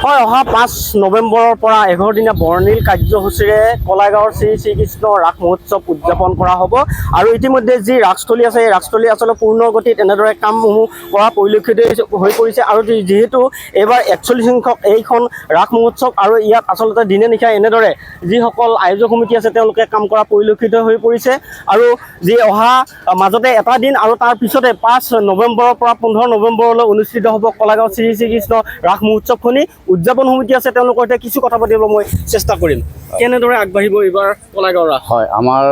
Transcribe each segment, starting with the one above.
হয়, অহা 5 নৱেম্বৰৰ পৰা 11 দিনীয়া বৰ্ণিল কাৰ্যসূচীৰে কলাইগাঁৱৰ শ্ৰী শ্ৰীকৃষ্ণ ৰাস মহোৎসৱ উদযাপন কৰা হ'ব। আৰু ইতিমধ্যে যি ৰাসস্থলী আছে, এই ৰাসস্থলী আচলতে পূৰ্ণ গতিত এনেদৰে কামসমূহ কৰা পৰিলক্ষিত হৈ পৰিছে। আৰু যিহেতু এইবাৰ 41 সংখ্যক এইখন ৰাস মহোৎসৱ, আৰু ইয়াত আচলতে দিনে নিশাই এনেদৰে যিসকল আয়োজক সমিতি আছে তেওঁলোকে কাম কৰা পৰিলক্ষিত হৈ পৰিছে। আৰু যি অহা মাজতে এটা দিন আৰু তাৰ পিছতে 5 নৱেম্বৰৰ পৰা 15 নৱেম্বৰলৈ অনুষ্ঠিত হ'ব কলাইগাঁও শ্ৰী শ্ৰীকৃষ্ণ ৰাস মহোৎসৱখনি। উদযাপন সমিতি আছে, তেওঁলোকৰ সৈতে কিছু কথা পাতিবলৈ মই চেষ্টা কৰিম। কেনেদৰে আগবাঢ়িব এইবাৰ কলাইগাঁও ৰাস? হয়, আমাৰ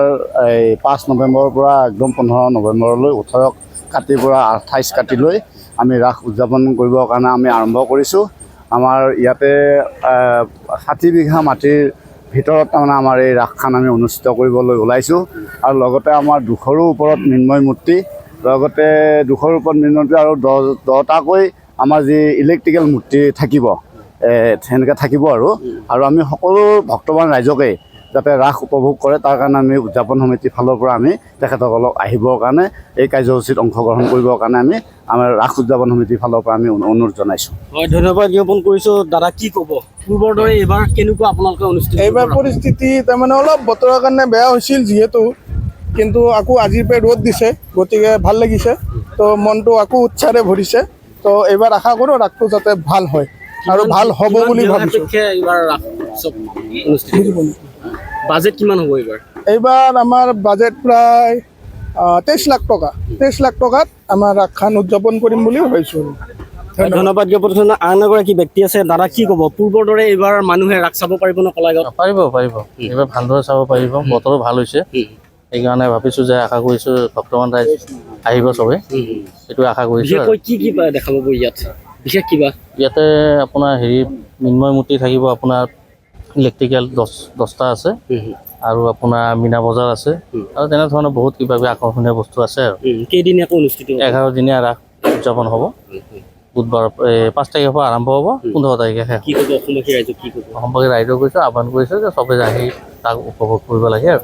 এই 5 নৱেম্বৰৰ পৰা একদম 15 নৱেম্বৰলৈ 18 কাতিৰ পৰা 28 কাতিলৈ আমি ৰাস উদযাপন কৰিবৰ কাৰণে আমি আৰম্ভ কৰিছোঁ। আমাৰ ইয়াতে 60 বিঘা মাটিৰ ভিতৰত তাৰমানে আমাৰ এই ৰাসখন আমি অনুষ্ঠিত কৰিবলৈ ওলাইছোঁ। আৰু লগতে আমাৰ 200ৰো ওপৰত মৃন্ময় মূৰ্তি, লগতে 200ৰ ওপৰত মৃন্ময় মূৰ্তি আৰু 10টাকৈ আমাৰ যি ইলেক্ট্ৰিকেল মূৰ্তি থাকিব, সেনেকৈ থাকিব। আৰু আমি সকলো ভক্তবান ৰাইজকে যাতে ৰাস উপভোগ কৰে তাৰ কাৰণে আমি উদযাপন সমিতিৰ ফালৰ পৰা আমি তেখেতসকলক আহিবৰ কাৰণে এই কাৰ্যসূচীত অংশগ্ৰহণ কৰিবৰ কাৰণে আমাৰ ৰাস উদযাপন সমিতিৰ ফালৰ পৰা আমি অনুৰোধ জনাইছোঁ। হয়, ধন্যবাদ জ্ঞাপন কৰিছোঁ। দাদা, কি ক'ব পূৰ্বৰ দৰে এইবাৰ কেনেকুৱা আপোনালোকে অনুষ্ঠিত? এইবাৰ পৰিস্থিতি তাৰমানে অলপ বতৰৰ কাৰণে বেয়া হৈছিল যিহেতু, কিন্তু আকৌ আজিৰ পৰা ৰ'দ দিছে, গতিকে ভাল লাগিছে। তো মনটো আকৌ উৎসাহেৰে ভৰিছে। তো এইবাৰ আশা কৰোঁ ৰাসটো যাতে ভাল হয় আৰু ভাল হ'ব বুলি ভাবিছোঁ। এইবাৰ ৰাস উৎসৱ অনুষ্ঠিত বাজেট কিমান হ'ব এইবাৰ? এইবাৰ আমাৰ বাজেট প্ৰায় 23 লাখ টকা। 23 লাখ টকাত আমাৰ ৰাসখন উদযাপন কৰিম বুলি ভাবিছোঁ। ধন্যবাদ জ্ঞাপন। আন এগৰাকী ব্যক্তি আছে। দাদা, কি ক'ব পূৰ্বৰ দৰে এইবাৰ মানুহে ৰাস চাব পাৰিব নে কলাইগাঁৱত? পাৰিব। এইবাৰ ভালদৰে চাব পাৰিব, বতৰো ভাল হৈছে। সেইকাৰণে ভাবিছোঁ যে আশা কৰিছোঁ ভক্তবান ৰাইজ আহিব চবে, সেইটো আশা কৰিছোঁ। কি দেখা পাব ইয়াত বিশেষ কিবা? ইয়াতে আপোনাৰ মৃন্ময় মূৰ্তি থাকিব, আপোনাৰ ইলেক্ট্ৰিকেল 10টা আছে, আৰু আপোনাৰ মীনা বজাৰ আছে, আৰু তেনেধৰণৰ বহুত কিবা কিবি আকৰ্ষণীয় বস্তু আছে। আৰু কেইদিনীয়াকৈ অনুষ্ঠিত? 11 দিনীয়া ৰাস উদযাপন হ'ব। বুধবাৰ 5 তাৰিখৰ পৰা আৰম্ভ হ'ব, 15 তাৰিখে শেষ। কি ক'ব অসমবাসী ৰাইজক? কি ক'ব অসমবাসী ৰাইজক কৈছোঁ, আহ্বান কৰিছোঁ যে চবে আহি তাক উপভোগ কৰিব লাগে। আৰু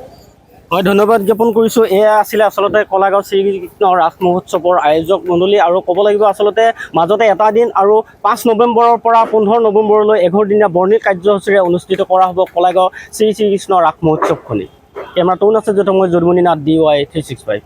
হয়, ধন্যবাদ জ্ঞাপন কৰিছোঁ। এয়া আছিলে আচলতে কলাইগাঁও শ্ৰীকৃষ্ণ ৰাস মহোৎসৱৰ আয়োজক মণ্ডলী। আৰু ক'ব লাগিব আচলতে মাজতে এটা দিন আৰু 5 নৱেম্বৰৰ পৰা 15 নৱেম্বৰলৈ 11 দিনীয়া বৰ্ণিল কাৰ্যসূচীৰে অনুষ্ঠিত কৰা হ'ব কলাইগাঁও শ্ৰী শ্ৰীকৃষ্ণ ৰাস মহোৎসৱখনি। কেমেৰা টৌন আছে য'ত মই যদুমণি নাথ DY 365।